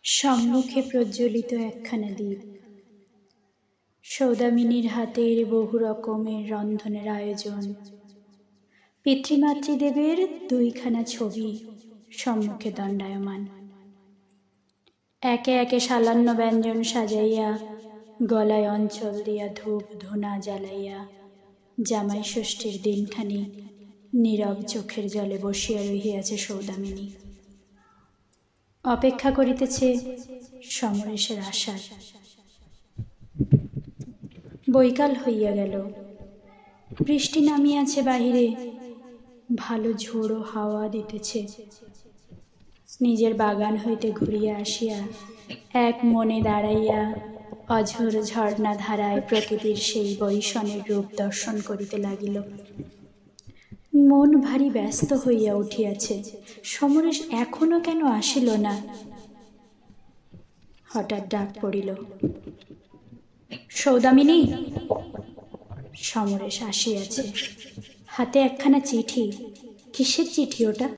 সম্মুখে প্রজ্বলিত একখানা দ্বীপ, সৌদামিনীর হাতের বহু রকমের রন্ধনের আয়োজন। পিতৃমাতৃদেবের দুইখানা ছবি সম্মুখে দণ্ডায়মান। একে একে সালান্য ব্যঞ্জন সাজাইয়া, গলায় অঞ্চল দিয়া ধূপ ধুনা জ্বালাইয়া জামাই ষষ্ঠীর দিনখানি নীরব চোখের জলে বসিয়া রহিয়াছে সৌদামিনী। অপেক্ষা করিতেছে সমরেশের আশার। বৈকাল হইয়া গেল, বৃষ্টি নামিয়াছে বাহিরে, ভালো ঝোড়ো হাওয়া দিতেছে। নিজের বাগান হইতে ঘুরিয়া আসিয়া এক মনে দাঁড়াইয়া অঝোর ঝর্ণা ধারায় প্রকৃতির সেই বৈষণের রূপ দর্শন করিতে লাগিল। মন ভারী ব্যস্ত হইয়া উঠিয়াছে। সমরেশ এখনো কেন আসিল না? হঠাৎ ডাক পড়িল, সৌদামিনী। সমরেশ আসিয়াছে, হাতে একখানা চিঠি। কিসের চিঠি ওটা?